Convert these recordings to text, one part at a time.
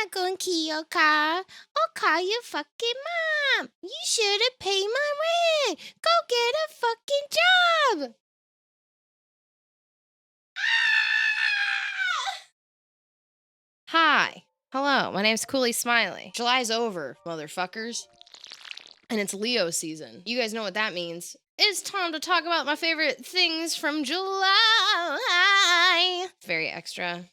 not gonna key your car. I'll call your fucking mom. You should have paid my rent. Go get a fucking job. Hi. Hello, my name's Koolysmiley. July's over, motherfuckers. And it's Leo season. You guys know what that means. It's time to talk about my favorite things from July. Very extra.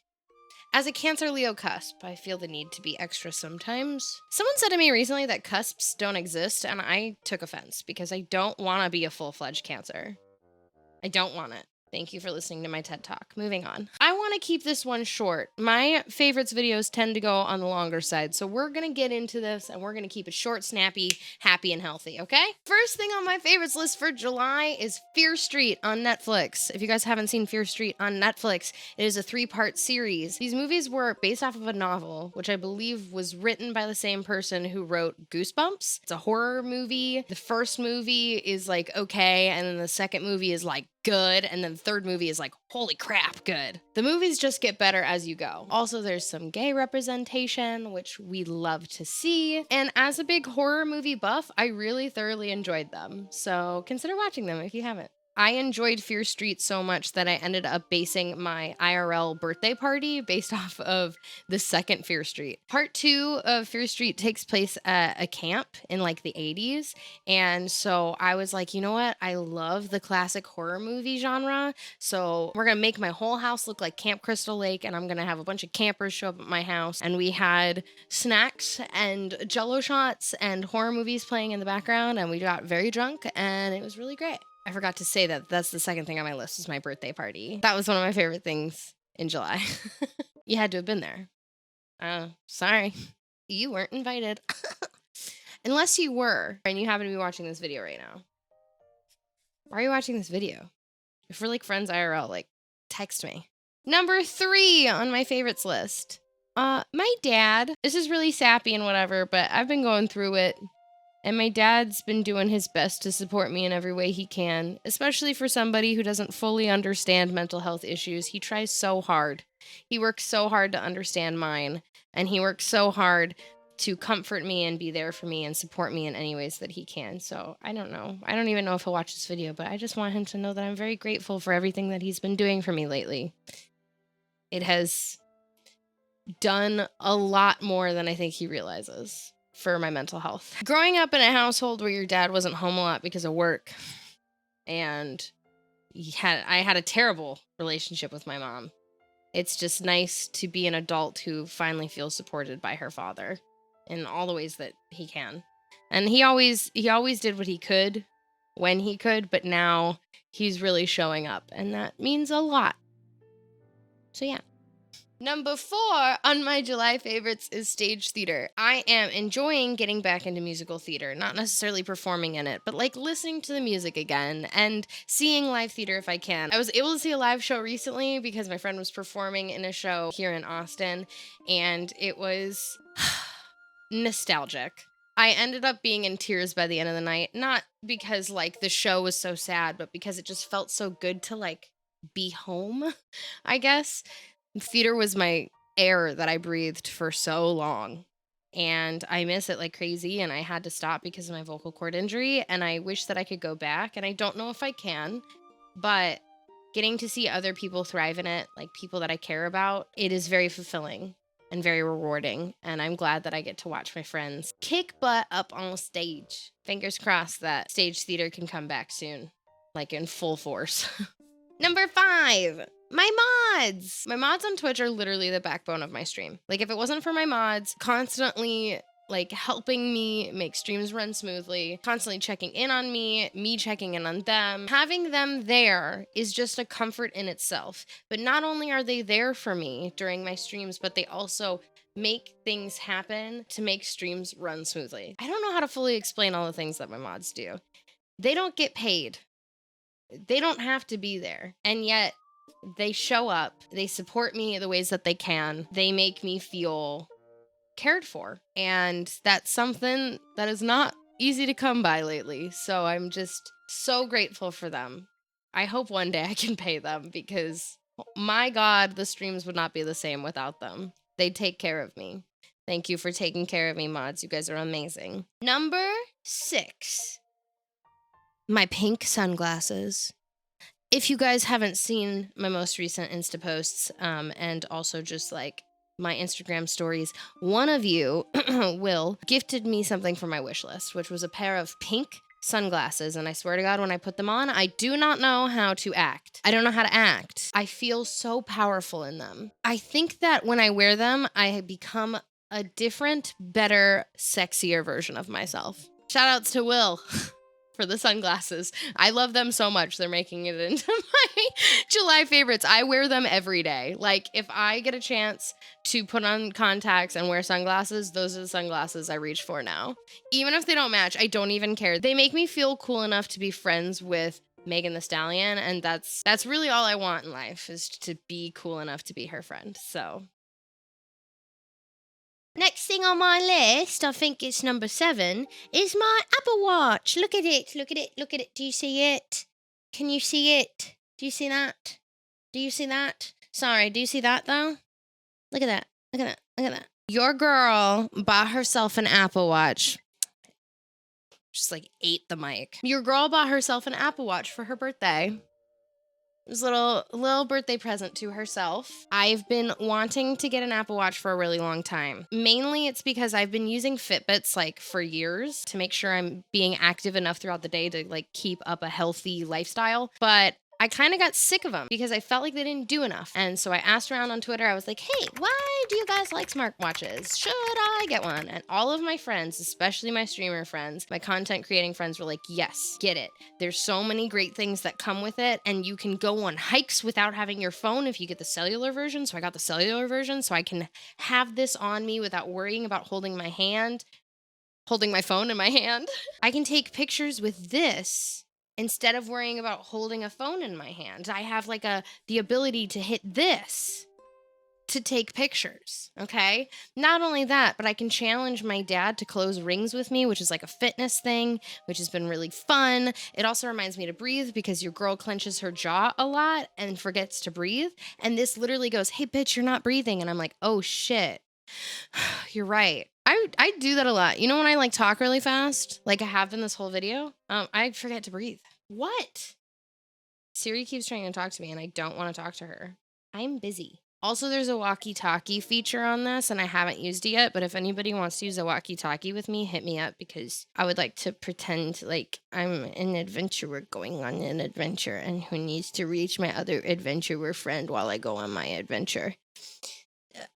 As a Cancer Leo cusp, I feel the need to be extra sometimes. Someone said to me recently that cusps don't exist, and I took offense because I don't want to be a full-fledged Cancer. I don't want it. Thank you for listening to my TED Talk. Moving on. I want to keep this one short. My favorites videos tend to go on the longer side, so we're going to get into this and we're going to keep it short, snappy, happy, and healthy, okay? First thing on my favorites list for July is Fear Street on Netflix. If you guys haven't seen Fear Street on Netflix, it is a 3-part series. These movies were based off of a novel, which I believe was written by the same person who wrote Goosebumps. It's a horror movie. The first movie is like okay, and then the second movie is like good, and then the third movie is like, holy crap, good. The movies just get better as you go. Also, there's some gay representation, which we love to see. And as a big horror movie buff, I really thoroughly enjoyed them. So consider watching them if you haven't. I enjoyed Fear Street so much that I ended up basing my IRL birthday party based off of the second Fear Street. Part 2 of Fear Street takes place at a camp in like the 80s. And so I was like, you know what? I love the classic horror movie genre. So we're going to make my whole house look like Camp Crystal Lake, and I'm going to have a bunch of campers show up at my house. And we had snacks and jello shots and horror movies playing in the background, and we got very drunk, and it was really great. I forgot to say that that's the second thing on my list is my birthday party. That was one of my favorite things in July. You had to have been there. Sorry. You weren't invited. Unless you were, and you happen to be watching this video right now. Why are you watching this video? If we're like friends IRL, like, text me. Number 3 on my favorites list. My dad. This is really sappy and whatever, but I've been going through it. And my dad's been doing his best to support me in every way he can, especially for somebody who doesn't fully understand mental health issues. He tries so hard. He works so hard to understand mine, and he works so hard to comfort me and be there for me and support me in any ways that he can. So I don't know. I don't even know if he'll watch this video, but I just want him to know that I'm very grateful for everything that he's been doing for me lately. It has done a lot more than I think he realizes for my mental health. Growing up in a household where your dad wasn't home a lot because of work, and I had a terrible relationship with my mom. It's just nice to be an adult who finally feels supported by her father in all the ways that he can. And he always did what he could when he could, but now he's really showing up, and that means a lot. So yeah. Number 4 on my July favorites is stage theater. I am enjoying getting back into musical theater, not necessarily performing in it, but like listening to the music again and seeing live theater if I can. I was able to see a live show recently because my friend was performing in a show here in Austin, and it was nostalgic. I ended up being in tears by the end of the night, not because like the show was so sad, but because it just felt so good to like be home, I guess. Theater was my air that I breathed for so long, and I miss it like crazy, and I had to stop because of my vocal cord injury, and I wish that I could go back, and I don't know if I can, but getting to see other people thrive in it, like people that I care about, it is very fulfilling and very rewarding, and I'm glad that I get to watch my friends kick butt up on stage. Fingers crossed that stage theater can come back soon, like in full force. Number 5, my mods. My mods on Twitch are literally the backbone of my stream. Like, if it wasn't for my mods constantly like helping me make streams run smoothly, constantly checking in on me checking in on them, having them there is just a comfort in itself. But not only are they there for me during my streams, but they also make things happen to make streams run smoothly. I don't know how to fully explain all the things that my mods do. They don't get paid. They don't have to be there, and yet they show up, they support me the ways that they can, they make me feel cared for, and that's something that is not easy to come by lately, so I'm just so grateful for them. I hope one day I can pay them, because my God, the streams would not be the same without them. They take care of me. Thank you for taking care of me, mods. You guys are amazing. Number 6, my pink sunglasses. If you guys haven't seen my most recent Insta posts, and also just like my Instagram stories, one of you, Will, gifted me something for my wish list, which was a pair of pink sunglasses. And I swear to God, when I put them on, I do not know how to act. I don't know how to act. I feel so powerful in them. I think that when I wear them, I become a different, better, sexier version of myself. Shout outs to Will. For the sunglasses. I love them so much. They're making it into my July favorites. I wear them every day. Like, if I get a chance to put on contacts and wear sunglasses, those are the sunglasses I reach for now. Even if they don't match, I don't even care. They make me feel cool enough to be friends with Megan Thee Stallion, and that's really all I want in life, is to be cool enough to be her friend. So next thing on my list, I think it's number 7, is my Apple Watch. Look at it, look at it, look at it. Do you see it? Can you see it? Do you see that? Do you see that? Sorry, do you see that though? Look at that, look at that, look at that. Your girl bought herself an Apple Watch. Just like ate the mic. Your girl bought herself an Apple Watch for her birthday. It was a little birthday present to herself. I've been wanting to get an Apple Watch for a really long time. Mainly it's because I've been using Fitbits like for years to make sure I'm being active enough throughout the day to like keep up a healthy lifestyle. But I kind of got sick of them because I felt like they didn't do enough. And so I asked around on Twitter. I was like, hey, why do you guys like smartwatches? Should I get one? And all of my friends, especially my streamer friends, my content creating friends, were like, yes, get it. There's so many great things that come with it. And you can go on hikes without having your phone if you get the cellular version. So I got the cellular version so I can have this on me without worrying about holding my phone in my hand. I can take pictures with this instead of worrying about holding a phone in my hand. I have like the ability to hit this to take pictures, okay? Not only that, but I can challenge my dad to close rings with me, which is like a fitness thing, which has been really fun. It also reminds me to breathe because your girl clenches her jaw a lot and forgets to breathe. And this literally goes, hey, bitch, you're not breathing. And I'm like, oh, shit. You're right. I do that a lot. You know when I like talk really fast, like I have been this whole video, I forget to breathe. What? Siri keeps trying to talk to me and I don't want to talk to her. I'm busy. Also, there's a walkie-talkie feature on this and I haven't used it yet, but if anybody wants to use a walkie-talkie with me, hit me up because I would like to pretend like I'm an adventurer going on an adventure and who needs to reach my other adventurer friend while I go on my adventure.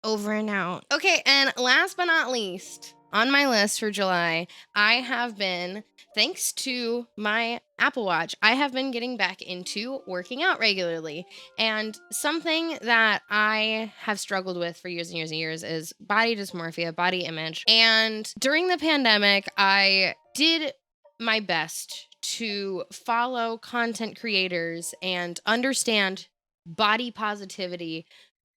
Over and out. Okay, and last but not least, on my list for July, I have been, thanks to my Apple Watch, I have been getting back into working out regularly. And something that I have struggled with for years and years and years is body dysmorphia, body image. And during the pandemic, I did my best to follow content creators and understand body positivity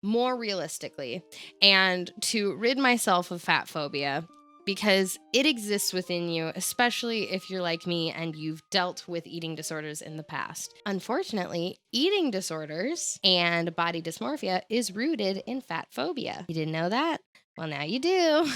more realistically and to rid myself of fat phobia because it exists within you, especially if you're like me and you've dealt with eating disorders in the past. Unfortunately, eating disorders and body dysmorphia is rooted in fat phobia. You didn't know that? Well, now you do.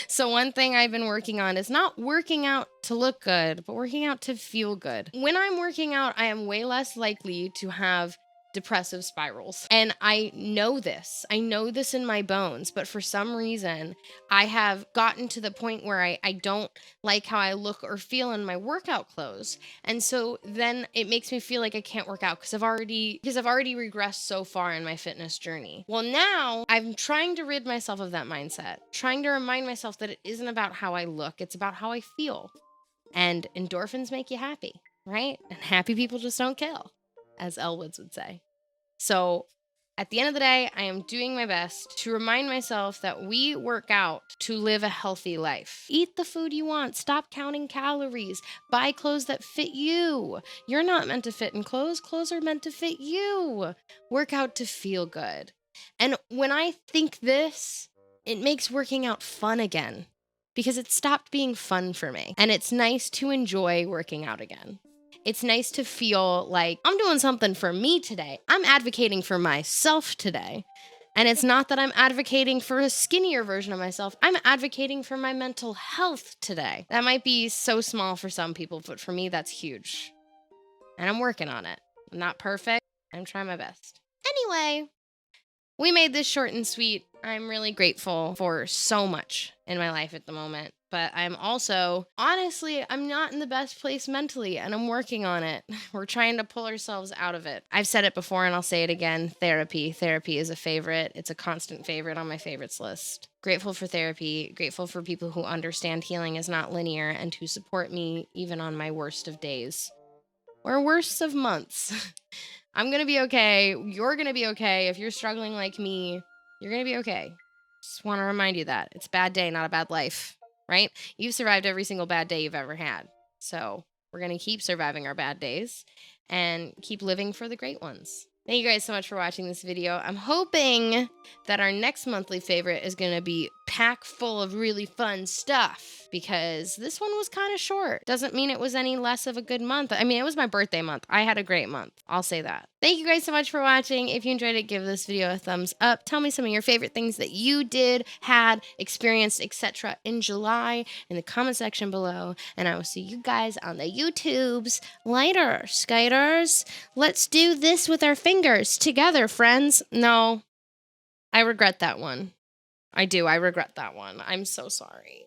So one thing I've been working on is not working out to look good, but working out to feel good. When I'm working out, I am way less likely to have depressive spirals. And I know this. I know this in my bones, but for some reason, I have gotten to the point where I don't like how I look or feel in my workout clothes. And so then it makes me feel like I can't work out because I've already regressed so far in my fitness journey. Well, now I'm trying to rid myself of that mindset, trying to remind myself that it isn't about how I look, it's about how I feel. And endorphins make you happy, right? And happy people just don't kill, as Elwoods would say. So at the end of the day, I am doing my best to remind myself that we work out to live a healthy life. Eat the food you want. Stop counting calories. Buy clothes that fit you. You're not meant to fit in clothes. Clothes are meant to fit you. Work out to feel good. And when I think this, it makes working out fun again because it stopped being fun for me. And it's nice to enjoy working out again. It's nice to feel like I'm doing something for me today. I'm advocating for myself today. And it's not that I'm advocating for a skinnier version of myself. I'm advocating for my mental health today. That might be so small for some people, but for me, that's huge. And I'm working on it. I'm not perfect. I'm trying my best. Anyway, we made this short and sweet. I'm really grateful for so much in my life at the moment. But I'm also, honestly, I'm not in the best place mentally, and I'm working on it. We're trying to pull ourselves out of it. I've said it before, and I'll say it again. Therapy. Therapy is a favorite. It's a constant favorite on my favorites list. Grateful for therapy. Grateful for people who understand healing is not linear and who support me even on my worst of days. Or worst of months. I'm going to be okay. You're going to be okay. If you're struggling like me, you're going to be okay. Just want to remind you that. It's a bad day, not a bad life, right? You've survived every single bad day you've ever had. So we're going to keep surviving our bad days and keep living for the great ones. Thank you guys so much for watching this video. I'm hoping that our next monthly favorite is going to be packed full of really fun stuff, because this one was kind of short. Doesn't mean it was any less of a good month. I mean, it was my birthday month. I had a great month. I'll say that. Thank you guys so much for watching. If you enjoyed it, give this video a thumbs up. Tell me some of your favorite things that you did, had, experienced, etc. in July in the comment section below. And I will see you guys on the YouTubes later, skaters. Let's do this with our fingers together, friends. No, I regret that one. I do. I regret that one. I'm so sorry.